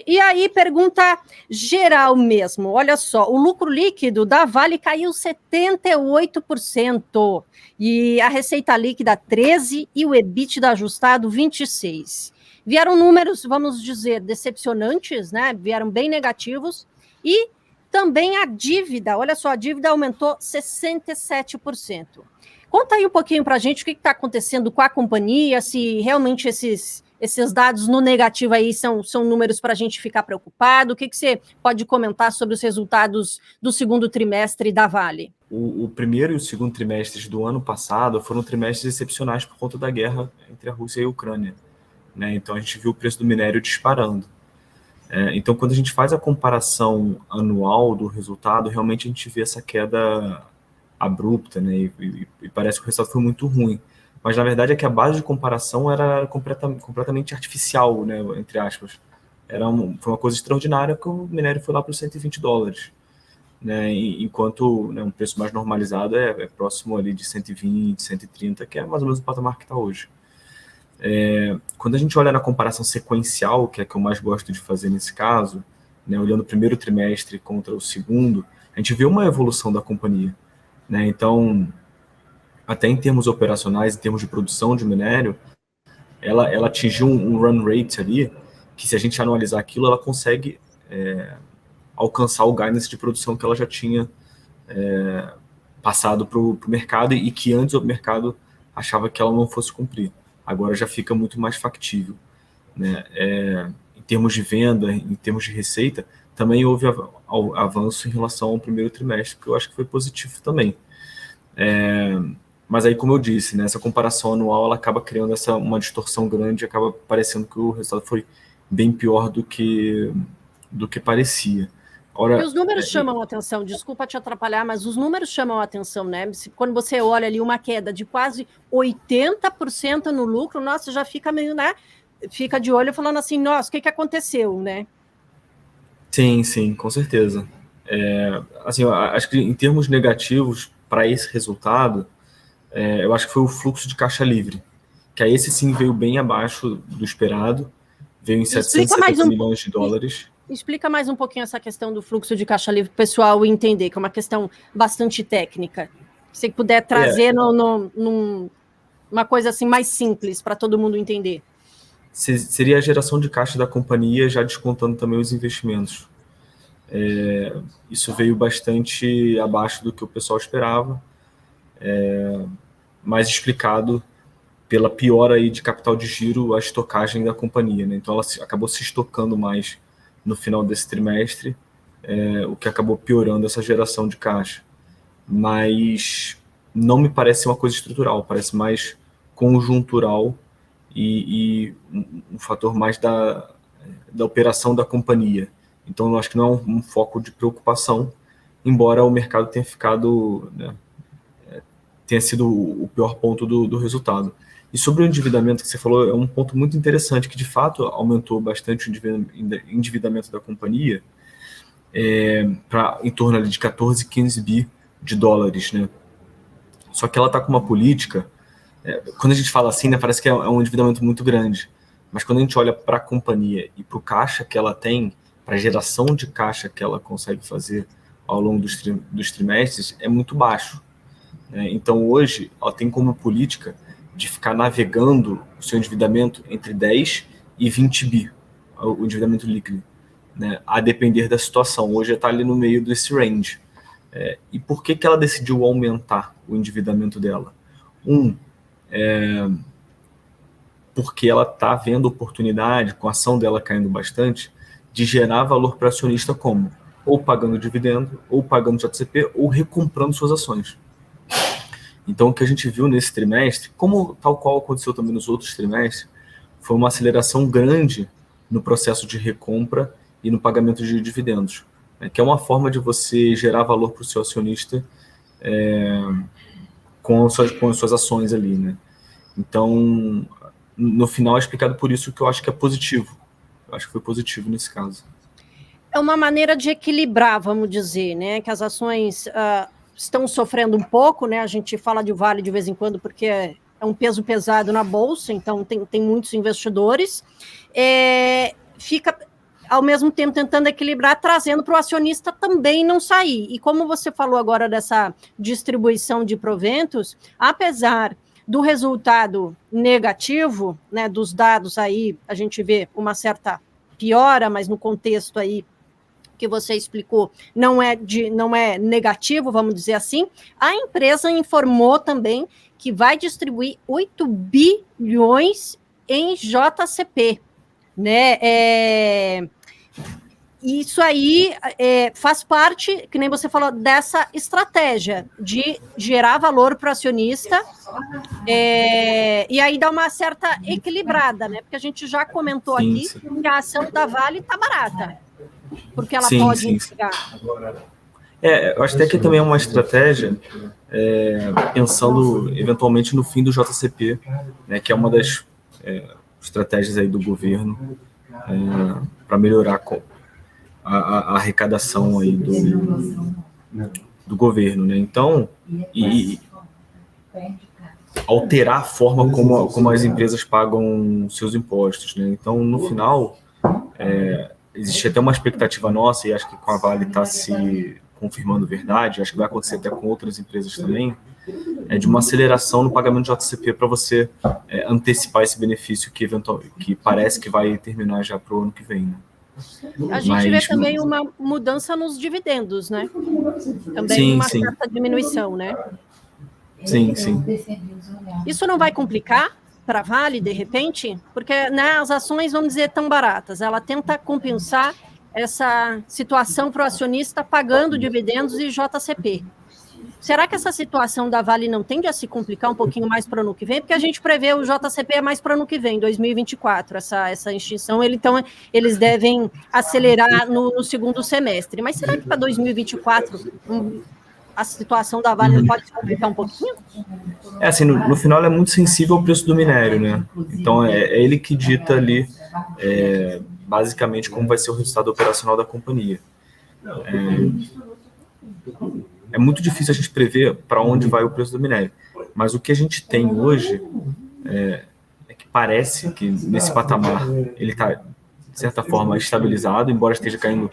E aí, pergunta geral mesmo. Olha só, o lucro líquido da Vale caiu 78%, e a receita líquida 13% e o EBITDA ajustado 26%. Vieram números, vamos dizer, decepcionantes, né? Vieram bem negativos. E também a dívida, olha só, a dívida aumentou 67%. Conta aí um pouquinho para a gente o que está acontecendo com a companhia, se realmente esses dados no negativo aí são números para a gente ficar preocupado. O que você pode comentar sobre os resultados do segundo trimestre da Vale? O primeiro e o segundo trimestres do ano passado foram trimestres excepcionais por conta da guerra entre a Rússia e a Ucrânia, né? Então a gente viu o preço do minério disparando. Então quando a gente faz a comparação anual do resultado, realmente a gente vê essa queda abrupta, né? E parece que o resultado foi muito ruim. Mas na verdade é que a base de comparação era completamente artificial, né? Entre aspas. Foi uma coisa extraordinária que o minério foi lá para os $120, né? Enquanto, né, um preço mais normalizado é próximo ali de 120, 130, que é mais ou menos o patamar que está hoje. Quando a gente olha na comparação sequencial, que é a que eu mais gosto de fazer nesse caso, né, olhando o primeiro trimestre contra o segundo, a gente vê uma evolução da companhia, né? Então, até em termos operacionais, em termos de produção de minério, ela atingiu um run rate ali, que se a gente analisar aquilo, ela consegue alcançar o guidance de produção que ela já tinha passado para o mercado, e que antes o mercado achava que ela não fosse cumprir. Agora já fica muito mais factível, né? Em termos de venda, em termos de receita, também houve avanço em relação ao primeiro trimestre, que eu acho que foi positivo também. Mas aí, como eu disse, né, essa comparação anual ela acaba criando uma distorção grande, e acaba parecendo que o resultado foi bem pior do que parecia. E os números chamam a atenção, desculpa te atrapalhar, mas os números chamam a atenção, né? Quando você olha ali uma queda de quase 80% no lucro, nossa, já fica meio, né? Fica de olho falando assim, nossa, o que aconteceu, né? Sim, com certeza. Assim, eu acho que em termos negativos para esse resultado, eu acho que foi o fluxo de caixa livre, que aí esse sim veio bem abaixo do esperado, veio em 770 milhões de dólares. Explica mais um pouquinho essa questão do fluxo de caixa livre para o pessoal entender, que é uma questão bastante técnica. Se puder trazer numa coisa assim mais simples para todo mundo entender. Seria a geração de caixa da companhia, já descontando também os investimentos. Isso veio bastante abaixo do que o pessoal esperava, mais explicado pela piora aí de capital de giro, a estocagem da companhia, né? Então ela acabou se estocando mais no final desse trimestre, o que acabou piorando essa geração de caixa. Mas não me parece uma coisa estrutural, parece mais conjuntural e um fator mais da operação da companhia. Então eu acho que não é um foco de preocupação, embora o mercado tenha ficado, né, tenha sido o pior ponto do resultado. E sobre o endividamento que você falou, é um ponto muito interessante, que de fato aumentou bastante o endividamento da companhia, para em torno ali de 14, 15 bi de dólares, né? Só que ela está com uma política, quando a gente fala assim, né, parece que é um endividamento muito grande, mas quando a gente olha para a companhia e para o caixa que ela tem, para a geração de caixa que ela consegue fazer ao longo dos trimestres, é muito baixo. Então hoje ela tem como política de ficar navegando o seu endividamento entre 10 e 20 bi, o endividamento líquido, né, a depender da situação. Hoje está ali no meio desse range. E por que ela decidiu aumentar o endividamento dela? Porque ela está vendo oportunidade, com a ação dela caindo bastante, de gerar valor para acionista, como ou pagando dividendo, ou pagando JCP, ou recomprando suas ações. Então, o que a gente viu nesse trimestre, como tal qual aconteceu também nos outros trimestres, foi uma aceleração grande no processo de recompra e no pagamento de dividendos, né, que é uma forma de você gerar valor para o seu acionista com as suas ações ali, né? Então, no final é explicado por isso, que eu acho que é positivo. Eu acho que foi positivo nesse caso. É uma maneira de equilibrar, vamos dizer, né? Que as ações estão sofrendo um pouco, né? A gente fala de Vale de vez em quando porque é um peso pesado na bolsa, então tem muitos investidores. ao mesmo tempo tentando equilibrar, trazendo para o acionista também não sair. E como você falou agora dessa distribuição de proventos, apesar do resultado negativo, né, dos dados aí, a gente vê uma certa piora, mas no contexto aí que você explicou, não é negativo, vamos dizer assim, a empresa informou também que vai distribuir 8 bilhões em JCP, né? Isso aí faz parte, que nem você falou, dessa estratégia de gerar valor para o acionista, e aí dá uma certa equilibrada, né? Porque a gente já comentou aqui que a ação da Vale está barata, porque ela pode entregar. Eu acho até que também é uma estratégia pensando eventualmente no fim do JCP, né, que é uma das estratégias aí do governo para melhorar a arrecadação aí do governo, né? Então, e alterar a forma como as empresas pagam seus impostos, né? Então, no final, existe até uma expectativa nossa, e acho que com a Vale está se confirmando verdade, acho que vai acontecer até com outras empresas também, de uma aceleração no pagamento de JCP para você antecipar esse benefício que parece que vai terminar já para o ano que vem, né? A gente vê também uma mudança nos dividendos, né? Também uma certa diminuição, né? Sim. Isso não vai complicar para a Vale, de repente? Porque, né, as ações, vamos dizer, tão baratas. Ela tenta compensar essa situação para o acionista pagando dividendos e JCP. Será que essa situação da Vale não tende a se complicar um pouquinho mais para o ano que vem? Porque a gente prevê o JCP mais para o ano que vem, 2024, essa extinção, então eles devem acelerar no segundo semestre. Mas será que para 2024 a situação da Vale pode se complicar um pouquinho? Assim, no final ela é muito sensível ao preço do minério, né? Então é ele que dita ali basicamente como vai ser o resultado operacional da companhia. É muito difícil a gente prever para onde vai o preço do minério, mas o que a gente tem hoje é que parece que nesse patamar ele está, de certa forma, estabilizado, embora esteja caindo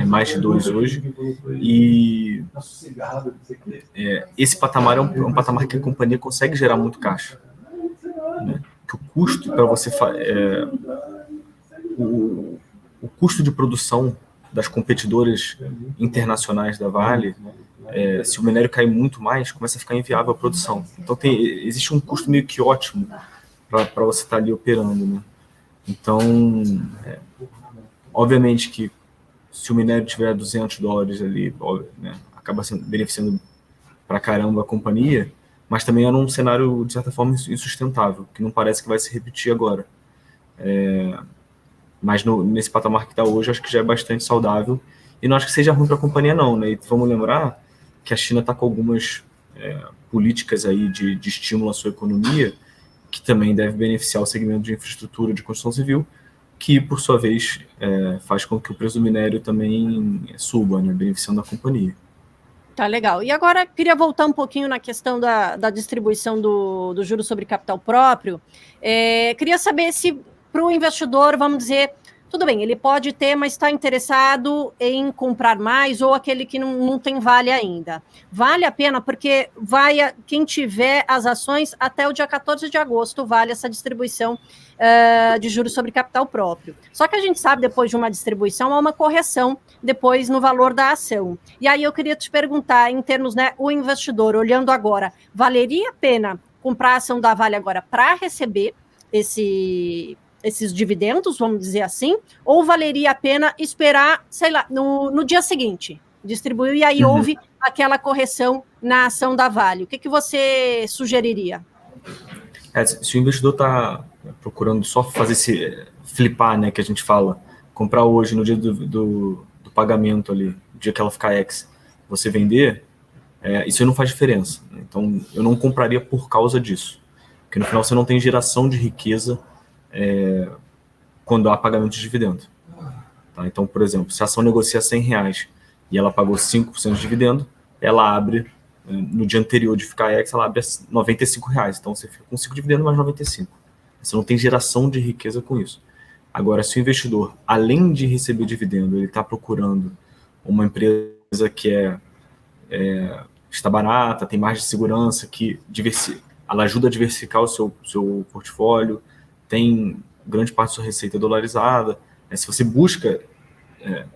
mais de 2 hoje, e esse patamar é um patamar que a companhia consegue gerar muito caixa, né? Que o custo para você o custo de produção das competidoras internacionais da Vale, se o minério cair muito mais, começa a ficar inviável a produção. Então existe um custo meio que ótimo para você estar ali operando, né? Então, obviamente que se o minério tiver $200 ali, né, acaba beneficiando para caramba a companhia, mas também é num cenário, de certa forma, insustentável, que não parece que vai se repetir agora. Mas nesse patamar que está hoje, acho que já é bastante saudável, e não acho que seja ruim para a companhia, não, né? E vamos lembrar que a China está com algumas políticas aí de estímulo à sua economia, que também deve beneficiar o segmento de infraestrutura de construção civil, que, por sua vez, faz com que o preço do minério também suba, né, beneficiando a companhia. Tá, legal. E agora, queria voltar um pouquinho na questão da distribuição do juro sobre capital próprio. Queria saber se, para o investidor, vamos dizer, tudo bem, ele pode ter, mas está interessado em comprar mais, ou aquele que não tem Vale ainda. Vale a pena, porque quem tiver as ações até o dia 14 de agosto, vale essa distribuição de juros sobre capital próprio. Só que a gente sabe, depois de uma distribuição, há uma correção depois no valor da ação. E aí eu queria te perguntar, em termos, né, o investidor, olhando agora, valeria a pena comprar a ação da Vale agora para receber esses dividendos, vamos dizer assim, ou valeria a pena esperar, sei lá, no dia seguinte, distribuir, e aí houve aquela correção na ação da Vale? O que você sugeriria? Se o investidor está procurando só fazer esse flipar, né, que a gente fala, comprar hoje, no dia do pagamento ali, no dia que ela ficar ex, você vender, isso não faz diferença. Então, eu não compraria por causa disso, porque no final você não tem geração de riqueza quando há pagamento de dividendo. Tá? Então, por exemplo, se a ação negocia R$100 e ela pagou 5% de dividendo, ela abre, no dia anterior de ficar ex, ela abre R$95. Então, você fica com 5 dividendos mais 95. Você não tem geração de riqueza com isso. Agora, se o investidor, além de receber dividendo, ele está procurando uma empresa que está barata, tem margem de segurança, ela ajuda a diversificar o seu portfólio, tem grande parte da sua receita dolarizada, se você busca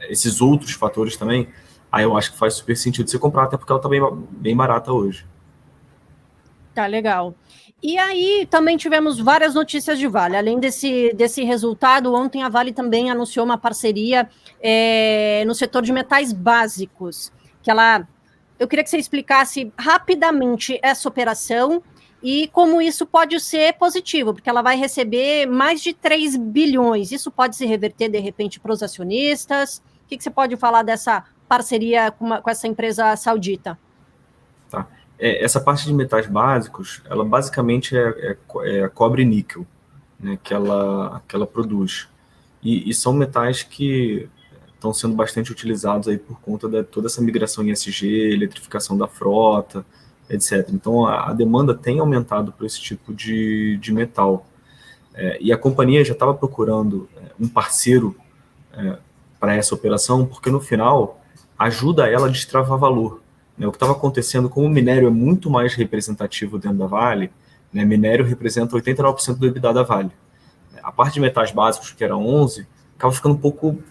esses outros fatores também, aí eu acho que faz super sentido você comprar, até porque ela está bem barata hoje. Tá, legal. E aí também tivemos várias notícias de Vale. Além desse resultado, ontem a Vale também anunciou uma parceria no setor de metais básicos, eu queria que você explicasse rapidamente essa operação e como isso pode ser positivo, porque ela vai receber mais de 3 bilhões. Isso pode se reverter, de repente, para os acionistas? O que você pode falar dessa parceria com essa empresa saudita? Tá. Essa parte de metais básicos, ela basicamente é cobre e níquel, né, que ela produz. E são metais que estão sendo bastante utilizados aí por conta de toda essa migração em ESG, eletrificação da frota, etc. Então, a demanda tem aumentado por esse tipo de metal. E a companhia já estava procurando um parceiro para essa operação, porque no final ajuda ela a destravar valor. O que estava acontecendo, como o minério é muito mais representativo dentro da Vale, né, minério representa 89% do EBITDA da Vale. A parte de metais básicos, que era 11%, acaba ficando um pouco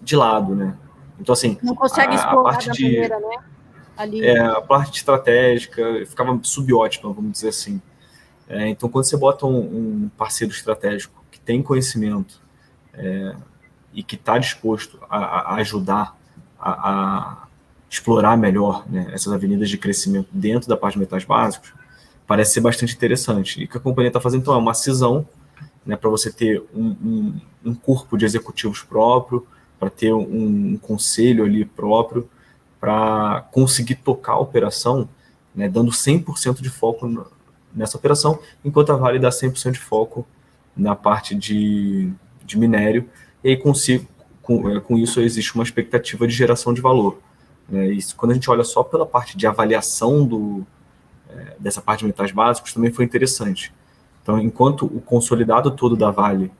de lado, né? Então, assim, não consegue explorar da maneira, né? Ali. A parte estratégica ficava subótima, vamos dizer assim. Então, quando você bota um parceiro estratégico que tem conhecimento e que está disposto a ajudar a explorar melhor, né, essas avenidas de crescimento dentro da parte de metais básicos, parece ser bastante interessante. E o que a companhia está fazendo, então, é uma cisão, né, para você ter um corpo de executivos próprio, para ter um conselho ali próprio, para conseguir tocar a operação, né, dando 100% de foco nessa operação, enquanto a Vale dá 100% de foco na parte de minério, e aí com isso existe uma expectativa de geração de valor. Isso, quando a gente olha só pela parte de avaliação dessa parte de metais básicos, também foi interessante. Então, enquanto o consolidado todo da Vale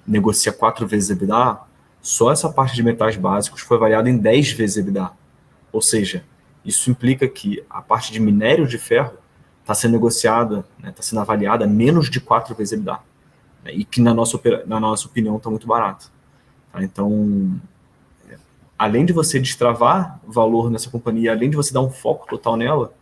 negocia 4 vezes EBITDA, só essa parte de metais básicos foi avaliada em 10 vezes EBITDA. Ou seja, isso implica que a parte de minério de ferro está sendo negociada, está sendo avaliada menos de 4 vezes EBITDA. E que, na nossa opinião, está muito barato. Então, além de você destravar valor nessa companhia, além de você dar um foco total nela,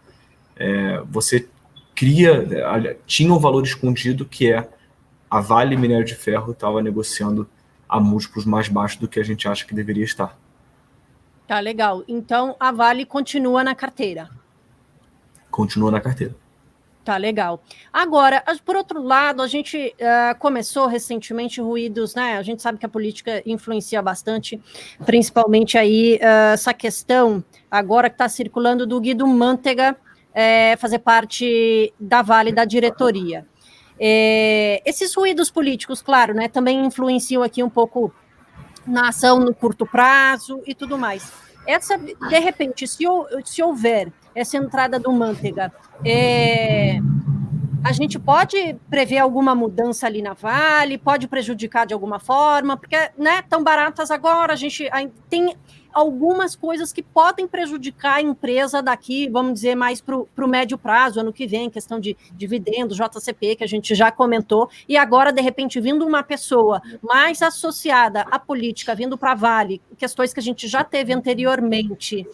você tinha um valor escondido que a Vale Minério de Ferro estava negociando a múltiplos mais baixos do que a gente acha que deveria estar. Tá, legal. Então, a Vale continua na carteira. Continua na carteira. Tá, legal. Agora, por outro lado, a gente começou recentemente ruídos, né? A gente sabe que a política influencia bastante, principalmente aí essa questão agora que está circulando do Guido Mantega fazer parte da Vale, da diretoria. Esses ruídos políticos, claro, né, também influenciam aqui um pouco na ação no curto prazo e tudo mais. De repente, se houver essa entrada do Mantega, a gente pode prever alguma mudança ali na Vale, pode prejudicar de alguma forma, porque, né, tão baratas agora, a gente tem algumas coisas que podem prejudicar a empresa daqui, vamos dizer, mais para o médio prazo, ano que vem, questão de dividendos, JCP, que a gente já comentou, e agora, de repente, vindo uma pessoa mais associada à política, vindo para a Vale, questões que a gente já teve anteriormente,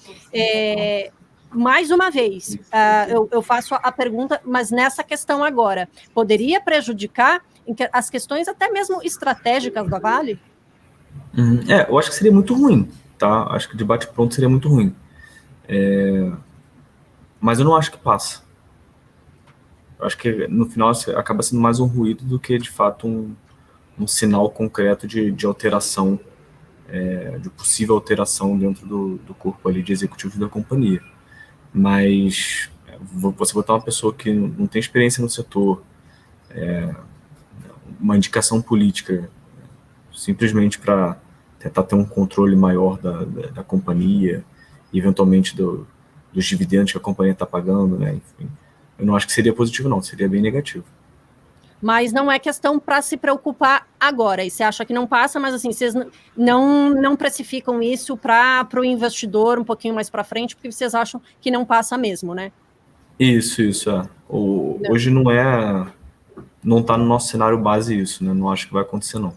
mais uma vez, eu faço a pergunta, mas nessa questão agora, poderia prejudicar as questões até mesmo estratégicas da Vale? Eu acho que seria muito ruim, tá? Acho que o debate pronto seria muito ruim. Mas eu não acho que passa. Eu acho que, no final, acaba sendo mais um ruído do que, de fato, um sinal concreto de alteração, de possível alteração dentro do corpo ali de executivos da companhia. Mas você botar uma pessoa que não tem experiência no setor, uma indicação política, simplesmente para tentar ter um controle maior da companhia, e eventualmente dos dividendos que a companhia está pagando, né? Enfim, eu não acho que seria positivo, não, seria bem negativo. Mas não é questão para se preocupar agora. E você acha que não passa, mas assim, vocês não precificam isso para o investidor um pouquinho mais para frente, porque vocês acham que não passa mesmo, né? Isso, hoje não está no nosso cenário base isso, né? Não acho que vai acontecer, não.